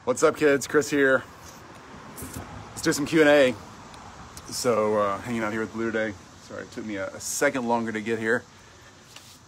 What's up, kids? Chris here. Let's do some Q&A. So, hanging out here with Blue today. Sorry, it took me a second longer to get here.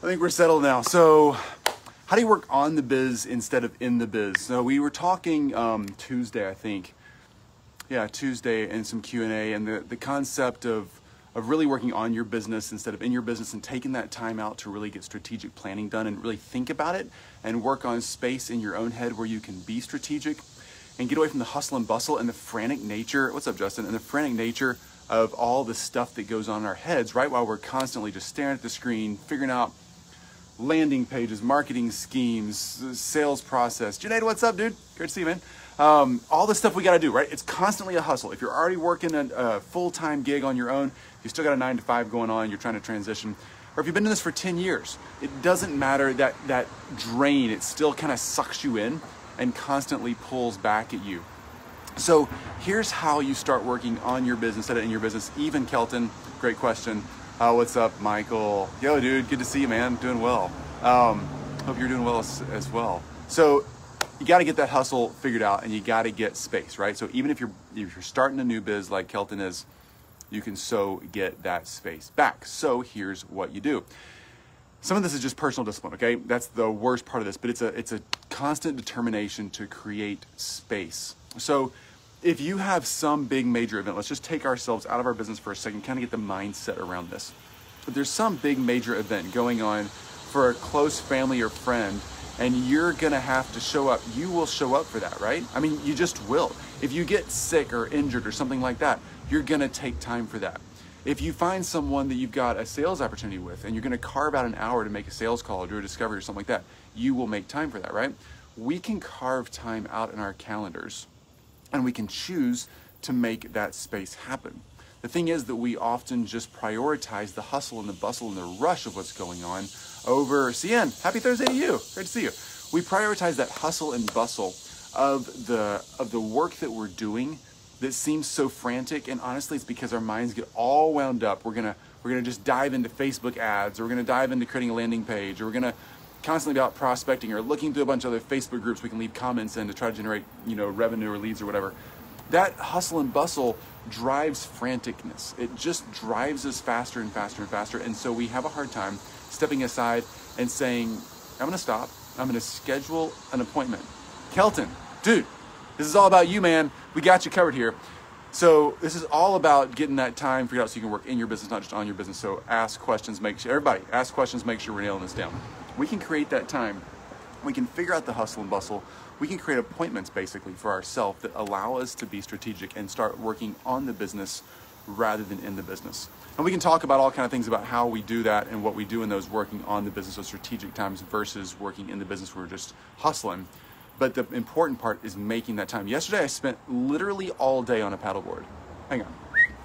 I think we're settled now. So, how do you work on the biz instead of in the biz? So, we were talking Tuesday, I think. Yeah, Tuesday, in some Q&A, and the concept of really working on your business instead of in your business, and taking that time out to really get strategic planning done and really think about it and work on space in your own head where you can be strategic and get away from the hustle and bustle and the frantic nature. What's up, Justin? And the frantic nature of all the stuff that goes on in our heads, right? While we're constantly just staring at the screen, figuring out landing pages, marketing schemes, sales process. Junaid, what's up, dude? Great to see you, man. All the stuff we got to do, right? It's constantly a hustle. If you're already working a full-time gig on your own, you still got a 9 to 5 going on, you're trying to transition, or if you've been doing this for 10 years, it doesn't matter, that drain, it still kind of sucks you in and constantly pulls back at you. So here's how you start working on your business instead of in your business. Even Kelton, great question. What's up, Michael? Yo, dude, good to see you, man. Doing well. Hope you're doing well as well. So you got to get that hustle figured out, and you got to get space, right? So even if you're starting a new biz like Kelton is, you can so get that space back. So here's what you do. Some of this is just personal discipline, okay? That's the worst part of this, but it's a constant determination to create space. So if you have some big major event, let's just take ourselves out of our business for a second, kind of get the mindset around this. If there's some big major event going on for a close family or friend, and you're gonna have to show up, you will show up for that, right? I mean, you just will. If you get sick or injured or something like that, you're gonna take time for that. If you find someone that you've got a sales opportunity with, and you're gonna carve out an hour to make a sales call or do a discovery or something like that, you will make time for that, right? We can carve time out in our calendars, and we can choose to make that space happen. The thing is that we often just prioritize the hustle and the bustle and the rush of what's going on over CN. Happy Thursday to you. Great to see you. We prioritize that hustle and bustle of the work that we're doing that seems so frantic, and honestly it's because our minds get all wound up. We're gonna just dive into Facebook ads, or we're gonna dive into creating a landing page, or we're gonna constantly be out prospecting or looking through a bunch of other Facebook groups we can leave comments in to try to generate, revenue or leads or whatever. That hustle and bustle drives franticness. It just drives us faster and faster and faster. And so we have a hard time stepping aside and saying, I'm gonna stop. I'm gonna schedule an appointment. Kelton, dude, this is all about you, man. We got you covered here. So this is all about getting that time figured out so you can work in your business, not just on your business. So ask questions, everybody ask questions, make sure we're nailing this down. We can create that time. We can figure out the hustle and bustle. We can create appointments basically for ourselves that allow us to be strategic and start working on the business rather than in the business. And we can talk about all kinds of things about how we do that and what we do in those working on the business of strategic times versus working in the business where we're just hustling. But the important part is making that time. Yesterday I spent literally all day on a paddleboard. Hang on.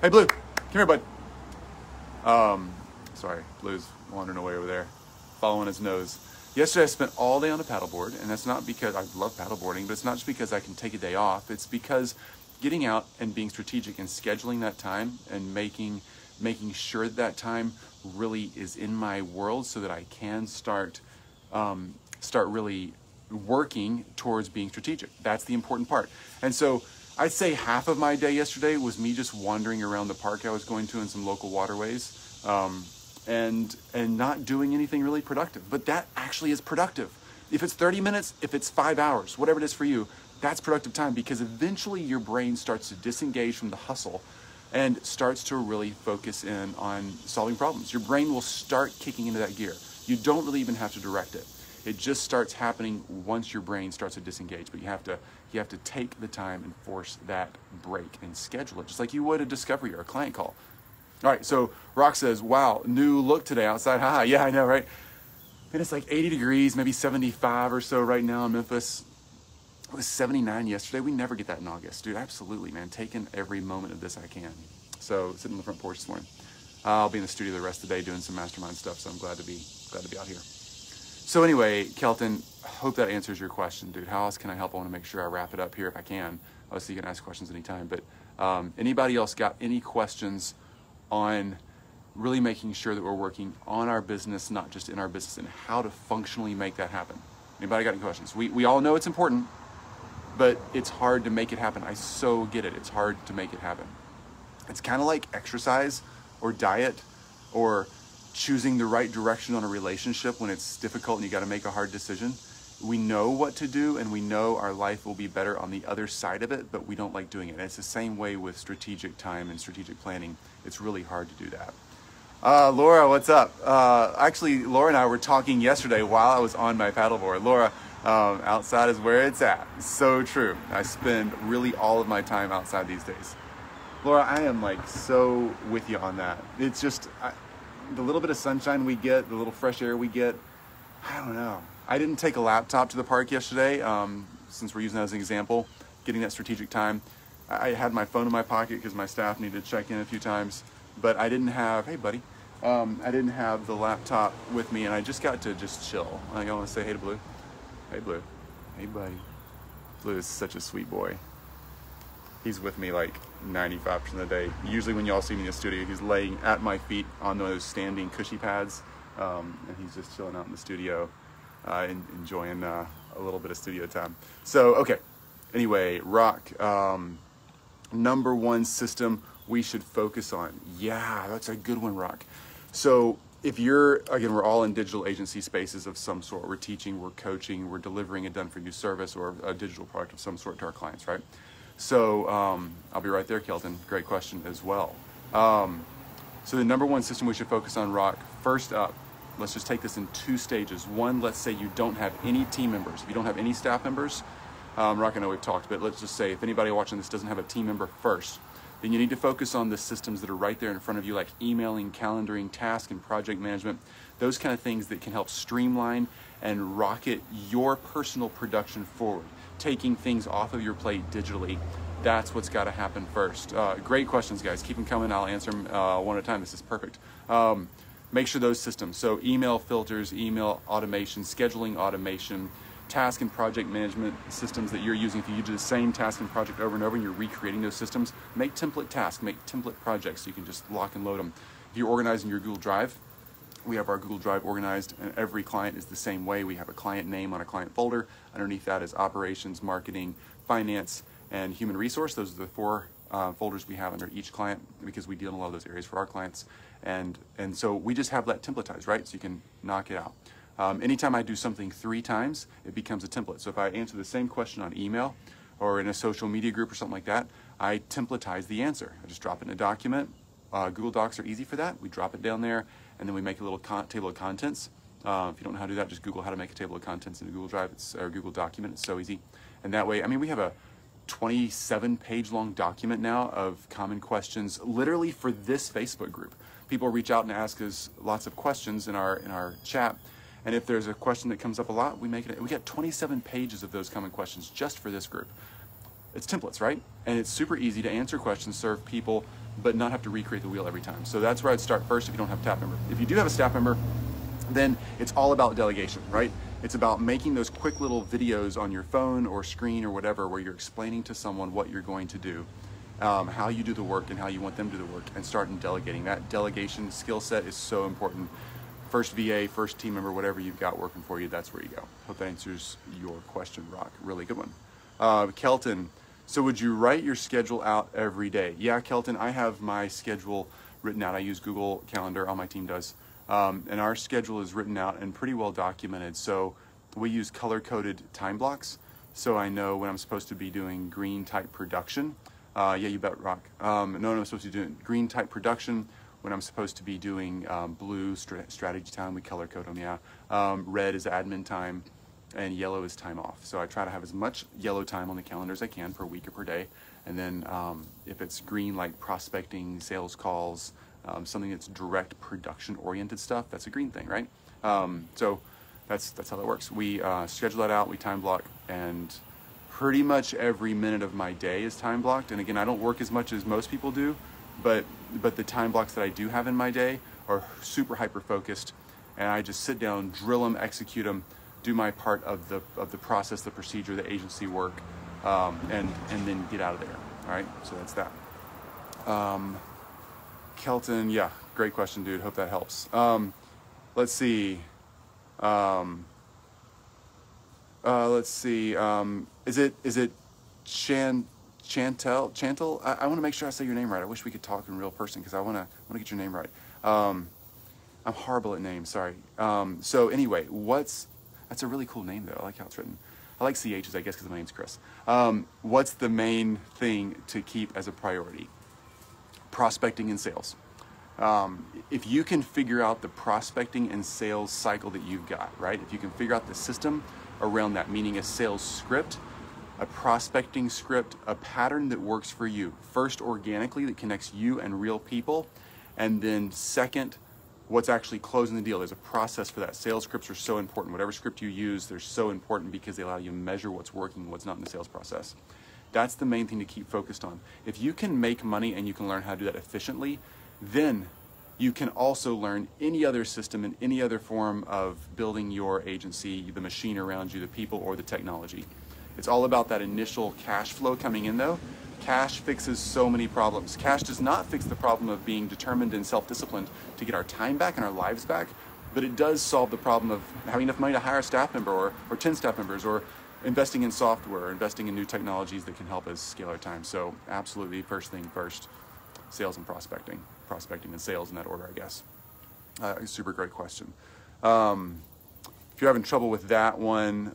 Hey, Blue, come here, bud. Sorry, Blue's wandering away over there, following his nose. Yesterday I spent all day on a paddleboard, and that's not because I love paddleboarding, but it's not just because I can take a day off. It's because getting out and being strategic and scheduling that time and making sure that time really is in my world so that I can start really working towards being strategic. That's the important part. And so I'd say half of my day yesterday was me just wandering around the park I was going to in some local waterways, and not doing anything really productive. But that actually is productive. If it's 30 minutes, if it's 5 hours, whatever it is for you, that's productive time, because eventually your brain starts to disengage from the hustle and starts to really focus in on solving problems. Your brain will start kicking into that gear. You don't really even have to direct it. It just starts happening once your brain starts to disengage. But you have to take the time and force that break and schedule it, just like you would a discovery or a client call. All right, so Rock says, wow, new look today outside. Haha, yeah, I know, right? And it's like 80 degrees, maybe 75 or so right now in Memphis. It was 79 yesterday. We never get that in August. Dude, absolutely, man. Taking every moment of this I can. So sitting on the front porch this morning. I'll be in the studio the rest of the day doing some Mastermind stuff, so I'm glad to be out here. So anyway, Kelton, hope that answers your question, dude. How else can I help? I want to make sure I wrap it up here if I can. Obviously, you can ask questions anytime. But anybody else got any questions on really making sure that we're working on our business, not just in our business, and how to functionally make that happen? Anybody got any questions? We all know it's important. but it's hard to make it happen. I so get it. It's hard to make it happen. It's kind of like exercise or diet or choosing the right direction on a relationship when it's difficult and you got to make a hard decision. We know what to do and we know our life will be better on the other side of it, but we don't like doing it. And it's the same way with strategic time and strategic planning. It's really hard to do that. Laura, what's up? Actually, Laura and I were talking yesterday while I was on my paddleboard. Laura, outside is where it's at. So true. I spend really all of my time outside these days. Laura, I am like so with you on that. It's just the little bit of sunshine we get, the little fresh air we get. I don't know. I didn't take a laptop to the park yesterday, since we're using that as an example, getting that strategic time. I had my phone in my pocket because my staff needed to check in a few times, but I didn't have, hey buddy, I didn't have the laptop with me, and I just got to just chill. I want to say hey to Blue. Hey Blue. Hey buddy. Blue is such a sweet boy. He's with me like 95% of the day. Usually when y'all see me in the studio, he's laying at my feet on those standing cushy pads, and he's just chilling out in the studio, enjoying a little bit of studio time. So, okay. Anyway, Rock, number one system we should focus on. Yeah, that's a good one, Rock. So if you're, again, we're all in digital agency spaces of some sort. We're teaching, we're coaching, we're delivering a done-for-you service or a digital product of some sort to our clients, right? So I'll be right there, Kelton. Great question as well. So the number one system we should focus on, Rock, first up, let's just take this in two stages. One, let's say you don't have any team members. If you don't have any staff members, Rock, I know we've talked, but let's just say if anybody watching this doesn't have a team member first, then you need to focus on the systems that are right there in front of you, like emailing, calendaring, task and project management, those kind of things that can help streamline and rocket your personal production forward, taking things off of your plate digitally. That's what's got to happen first. Great questions, guys. Keep them coming. I'll answer them one at a time. This is perfect. Make sure those systems, so email filters, email automation, scheduling automation, task and project management systems that you're using. If you do the same task and project over and over and you're recreating those systems, make template tasks, make template projects so you can just lock and load them. If you're organizing your Google Drive, we have our Google Drive organized, and every client is the same way. We have a client name on a client folder. Underneath that is operations, marketing, finance, and human resource. Those are the four folders we have under each client because we deal in a lot of those areas for our clients. And so we just have that templatized, right? So you can knock it out. Anytime I do something 3 times, it becomes a template. So if I answer the same question on email or in a social media group or something like that, I templatize the answer. I just drop it in a document. Google Docs are easy for that. We drop it down there, and then we make a little table of contents. If you don't know how to do that, just Google how to make a table of contents in a Google Drive or Google document. It's so easy. And that way, I mean, we have a 27-page long document now of common questions, literally for this Facebook group. People reach out and ask us lots of questions in our chat. And if there's a question that comes up a lot, we make it. We got 27 pages of those common questions just for this group. It's templates, right? And it's super easy to answer questions, serve people, but not have to recreate the wheel every time. So that's where I'd start first if you don't have a staff member. If you do have a staff member, then it's all about delegation, right? It's about making those quick little videos on your phone or screen or whatever where you're explaining to someone what you're going to do, how you do the work and how you want them to do the work, and starting delegating. That delegation skill set is so important. First VA, first team member, whatever you've got working for you, that's where you go. Hope that answers your question, Rock. Really good one. Kelton, so would you write your schedule out every day? Yeah, Kelton, I have my schedule written out. I use Google Calendar, all my team does. And our schedule is written out and pretty well documented. So we use color-coded time blocks, so I know when I'm supposed to be doing green type production. Yeah, you bet, Rock. No, I'm supposed to be doing green type production. When I'm supposed to be doing blue strategy time, we color code them, yeah. Red is admin time, and yellow is time off. So I try to have as much yellow time on the calendar as I can per week or per day. And then if it's green, like prospecting, sales calls, something that's direct production-oriented stuff, that's a green thing, right? So that's how that works. We schedule that out, we time block, and pretty much every minute of my day is time blocked. And again, I don't work as much as most people do, but the time blocks that I do have in my day are super hyper focused, and I just sit down, drill them, execute them, do my part of the process, the procedure, the agency work, and then get out of there. All right, so that's that. Kelton, yeah, great question, dude. Hope that helps. Let's see. Let's see. Is it Chantel. I want to make sure I say your name right. I wish we could talk in real person because I want to get your name right. I'm horrible at names. Sorry. So anyway, that's a really cool name though. I like how it's written. I like CHs, I guess, because my name's Chris. What's the main thing to keep as a priority? Prospecting and sales. If you can figure out the prospecting and sales cycle that you've got, right? If you can figure out the system around that, meaning a sales script, a prospecting script, a pattern that works for you. First, organically, that connects you and real people. And then second, what's actually closing the deal. There's a process for that. Sales scripts are so important. Whatever script you use, they're so important because they allow you to measure what's working and what's not in the sales process. That's the main thing to keep focused on. If you can make money and you can learn how to do that efficiently, then you can also learn any other system and any other form of building your agency, the machine around you, the people, or the technology. It's all about that initial cash flow coming in though. Cash fixes so many problems. Cash does not fix the problem of being determined and self-disciplined to get our time back and our lives back, but it does solve the problem of having enough money to hire a staff member or 10 staff members, or investing in software, investing in new technologies that can help us scale our time. So absolutely, first thing first, sales and prospecting. Prospecting and sales in that order, I guess. Super great question. If you're having trouble with that one,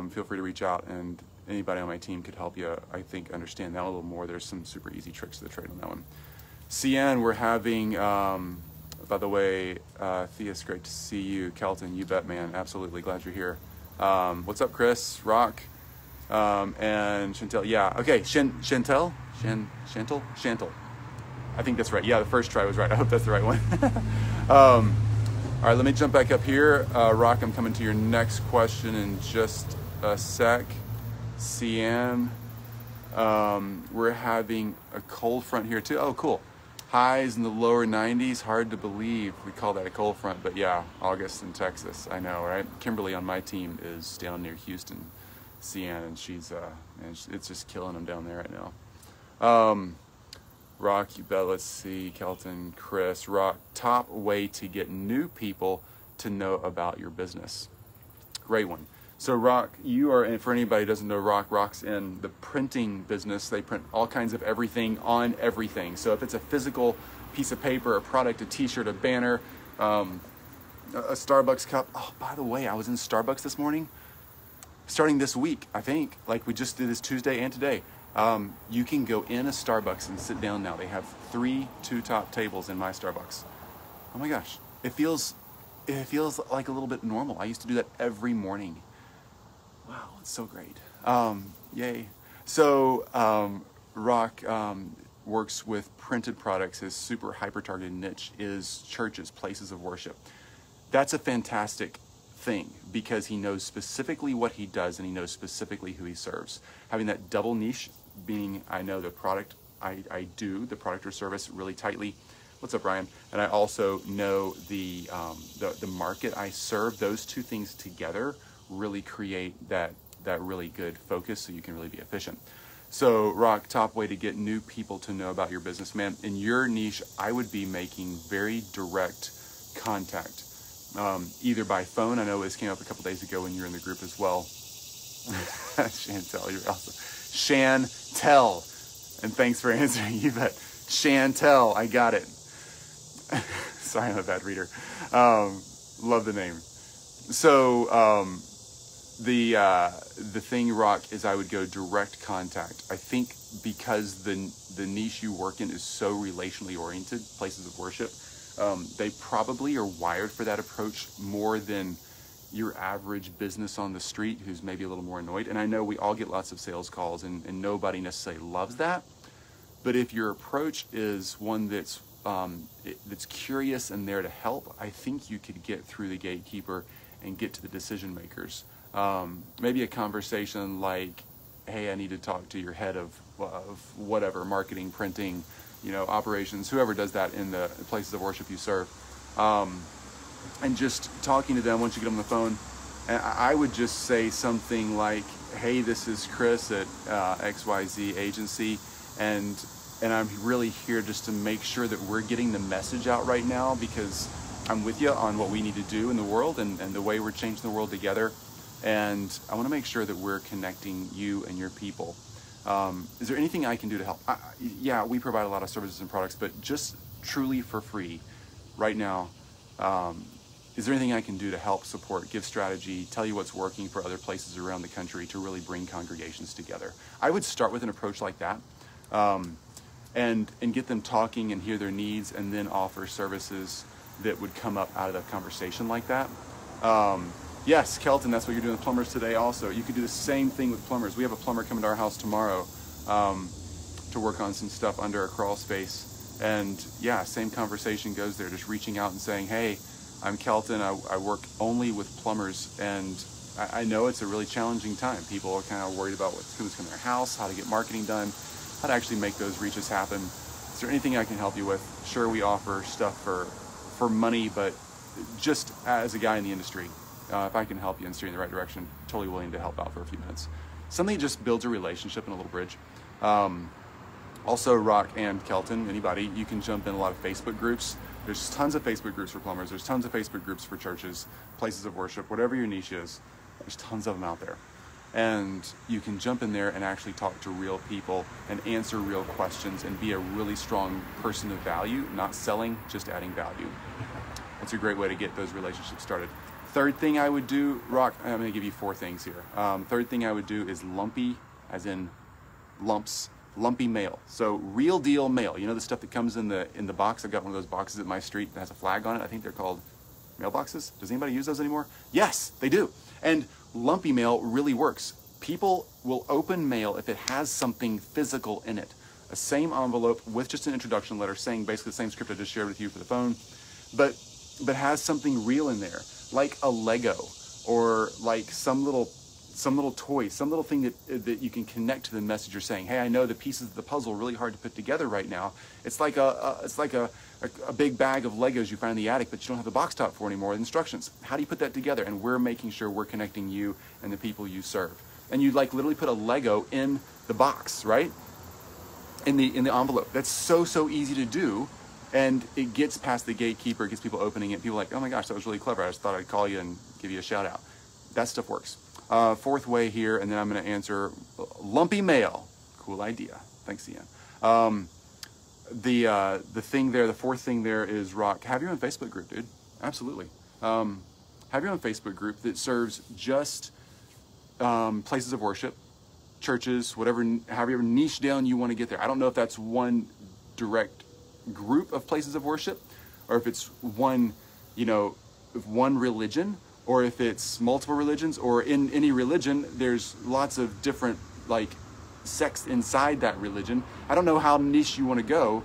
feel free to reach out, and anybody on my team could help you, I think, understand that a little more. There's some super easy tricks to the trade on that one. CN, we're having, by the way, Thea, it's great to see you. Kelton, you bet, man. Absolutely, glad you're here. What's up, Chris, Rock, and Chantel? Yeah, okay, Chantel? I think that's right. Yeah, the first try was right. I hope that's the right one. All right, let me jump back up here. Rock, I'm coming to your next question in just a sec. CM, we're having a cold front here too. Oh, cool. Highs in the lower 90s. Hard to believe we call that a cold front, but yeah, August in Texas. I know, right? Kimberly on my team is down near Houston, CN, and she's it's just killing them down there right now. Rock, you bet. Let's see, Kelton, Chris, Rock, top way to get new people to know about your business. Great one. So Rock, you are, and for anybody who doesn't know Rock's in the printing business. They print all kinds of everything on everything. So if it's a physical piece of paper, a product, a t-shirt, a banner, a Starbucks cup. Oh, by the way, I was in Starbucks this morning. Starting this week, I think, like we just did this Tuesday and today. You can go in a Starbucks and sit down now. They have 3 two-top tables in my Starbucks. Oh my gosh, it feels like a little bit normal. I used to do that every morning. Wow, it's so great. Yay. So Rock works with printed products. His super hyper-targeted niche is churches, places of worship. That's a fantastic thing because he knows specifically what he does and he knows specifically who he serves. Having that double niche, being I know the product I do, the product or service really tightly. What's up, Ryan? And I also know the market I serve. Those two things together really create that really good focus so you can really be efficient. So Rock, top way to get new people to know about your business, man. In your niche, I would be making very direct contact, either by phone. I know this came up a couple days ago when you were in the group as well. Chantel, you're awesome. Chantel, and thanks for answering. You bet. Chantel, I got it. Sorry, I'm a bad reader. Love the name. So the thing, Rock, is I would go direct contact. I think because the niche you work in is so relationally oriented, places of worship, they probably are wired for that approach more than your average business on the street who's maybe a little more annoyed. And I know we all get lots of sales calls and nobody necessarily loves that. But if your approach is one that's curious and there to help, I think you could get through the gatekeeper and get to the decision makers. Maybe a conversation like, hey, I need to talk to your head of whatever, marketing, printing, operations, whoever does that in the places of worship you serve. And just talking to them once you get on the phone. And I would just say something like, hey, this is Chris at XYZ agency, and I'm really here just to make sure that we're getting the message out right now because I'm with you on what we need to do in the world and the way we're changing the world together. And I want to make sure that we're connecting you and your people. Is there anything I can do to help? Yeah, we provide a lot of services and products, but just truly for free right now. Is there anything I can do to help support, give strategy, tell you what's working for other places around the country to really bring congregations together? I would start with an approach like that, and get them talking and hear their needs, and then offer services that would come up out of the conversation like that. Yes, Kelton, that's what you're doing with plumbers today also. You could do the same thing with plumbers. We have a plumber coming to our house tomorrow to work on some stuff under a crawl space. And yeah, same conversation goes there, just reaching out and saying, hey, I'm Kelton, I work only with plumbers, and I know it's a really challenging time. People are kind of worried about who's coming to their house, how to get marketing done, how to actually make those reaches happen. Is there anything I can help you with? Sure, we offer stuff for money, but just as a guy in the industry, if I can help you and steer you in the right direction, totally willing to help out for a few minutes. Something that just builds a relationship and a little bridge. Also, Rock and Kelton, anybody, you can jump in a lot of Facebook groups. There's tons of Facebook groups for plumbers. There's tons of Facebook groups for churches, places of worship, whatever your niche is. There's tons of them out there. And you can jump in there and actually talk to real people and answer real questions and be a really strong person of value, not selling, just adding value. That's a great way to get those relationships started. Third thing I would do, Rock, I'm going to give you 4 things here. Third thing I would do is lumpy, as in lumps, lumpy mail. So real deal mail. You know the stuff that comes in the box? I've got one of those boxes at my street that has a flag on it. I think they're called mailboxes. Does anybody use those anymore? Yes, they do. And lumpy mail really works. People will open mail if it has something physical in it. A same envelope with just an introduction letter saying basically the same script I just shared with you for the phone, but has something real in there, like a Lego or like some little toy, some little thing that you can connect to the message you're saying. Hey, I know the pieces of the puzzle are really hard to put together right now. It's like a big bag of Legos you find in the attic, but you don't have the box top for anymore with instructions. How do you put that together? And we're making sure we're connecting you and the people you serve. And you like literally put a Lego in the box, right? In the envelope. That's so easy to do. And it gets past the gatekeeper, it gets people opening it. People are like, oh my gosh, that was really clever. I just thought I'd call you and give you a shout out. That stuff works. Fourth way here, and then I'm going to answer lumpy mail. Cool idea. Thanks, Ian. The thing there, the fourth thing there is, Rock, have your own Facebook group, dude. Absolutely. Have your own Facebook group that serves just places of worship, churches, however niche down you want to get there. I don't know if that's one direct group of places of worship, or if it's one religion, or if it's multiple religions, or in any religion, there's lots of different like sects inside that religion. I don't know how niche you want to go,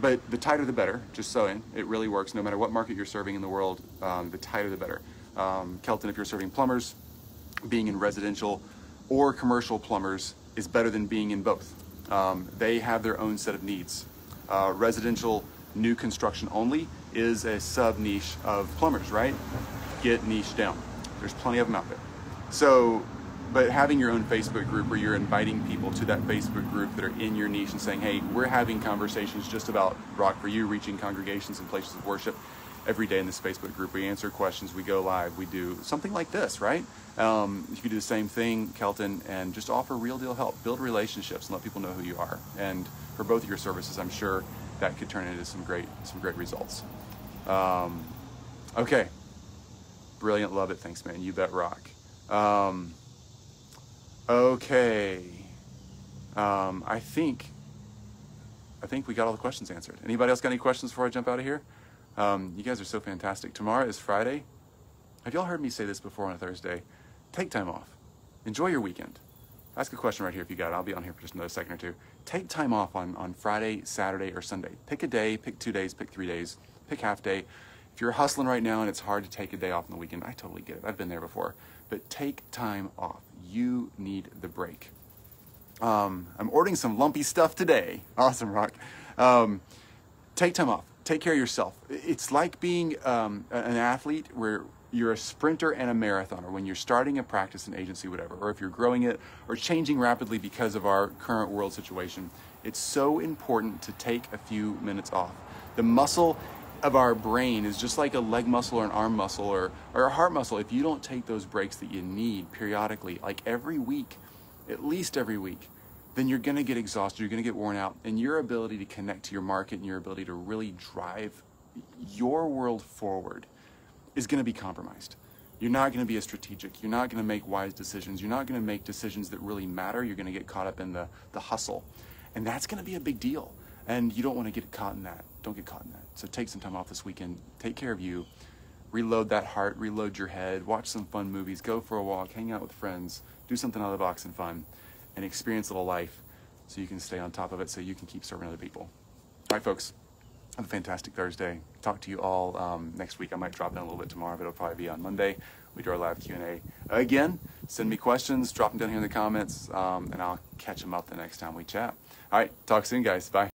but the tighter the better, just saying. It really works no matter what market you're serving in the world. The tighter the better. Kelton, if you're serving plumbers, being in residential or commercial plumbers is better than being in both. They have their own set of needs. Residential new construction only is a sub niche of plumbers, right? Get niche down. There's plenty of them out there. So, but having your own Facebook group where you're inviting people to that Facebook group that are in your niche and saying, hey, we're having conversations just about Rock for You, reaching congregations and places of worship every day in this Facebook group. We answer questions, we go live, we do something like this, right? You can do the same thing, Kelton, and just offer real deal help, build relationships and let people know who you are. And for both of your services, I'm sure that could turn into some great results. Okay. Brilliant, love it. Thanks, man. You bet, Rock. Okay. I think we got all the questions answered. Anybody else got any questions before I jump out of here? You guys are so fantastic. Tomorrow is Friday. Have y'all heard me say this before on a Thursday? Take time off. Enjoy your weekend. Ask a question right here if you got it. I'll be on here for just another second or two. Take time off on Friday, Saturday, or Sunday. Pick a day, pick 2 days, pick 3 days, pick half day. If you're hustling right now and it's hard to take a day off on the weekend, I totally get it. I've been there before. But take time off. You need the break. I'm ordering some lumpy stuff today. Awesome, Rock. Take time off. Take care of yourself. It's like being an athlete where you're a sprinter and a marathoner. When you're starting a practice, an agency, whatever, or if you're growing it or changing rapidly because of our current world situation, it's so important to take a few minutes off. The muscle of our brain is just like a leg muscle or an arm muscle or a heart muscle. If you don't take those breaks that you need periodically, like every week, at least every week, then you're going to get exhausted, you're going to get worn out, and your ability to connect to your market and your ability to really drive your world forward is going to be compromised. You're not going to be as strategic. You're not going to make wise decisions. You're not going to make decisions that really matter. You're going to get caught up in the hustle. And that's going to be a big deal. And you don't want to get caught in that. Don't get caught in that. So take some time off this weekend. Take care of you. Reload that heart. Reload your head. Watch some fun movies. Go for a walk. Hang out with friends. Do something out of the box and fun. And experience a little life so you can stay on top of it, so you can keep serving other people. All right, folks. Have a fantastic Thursday. Talk to you all next week. I might drop in a little bit tomorrow, but it'll probably be on Monday. We do our live Q&A. Again, send me questions. Drop them down here in the comments, and I'll catch them up the next time we chat. All right. Talk soon, guys. Bye.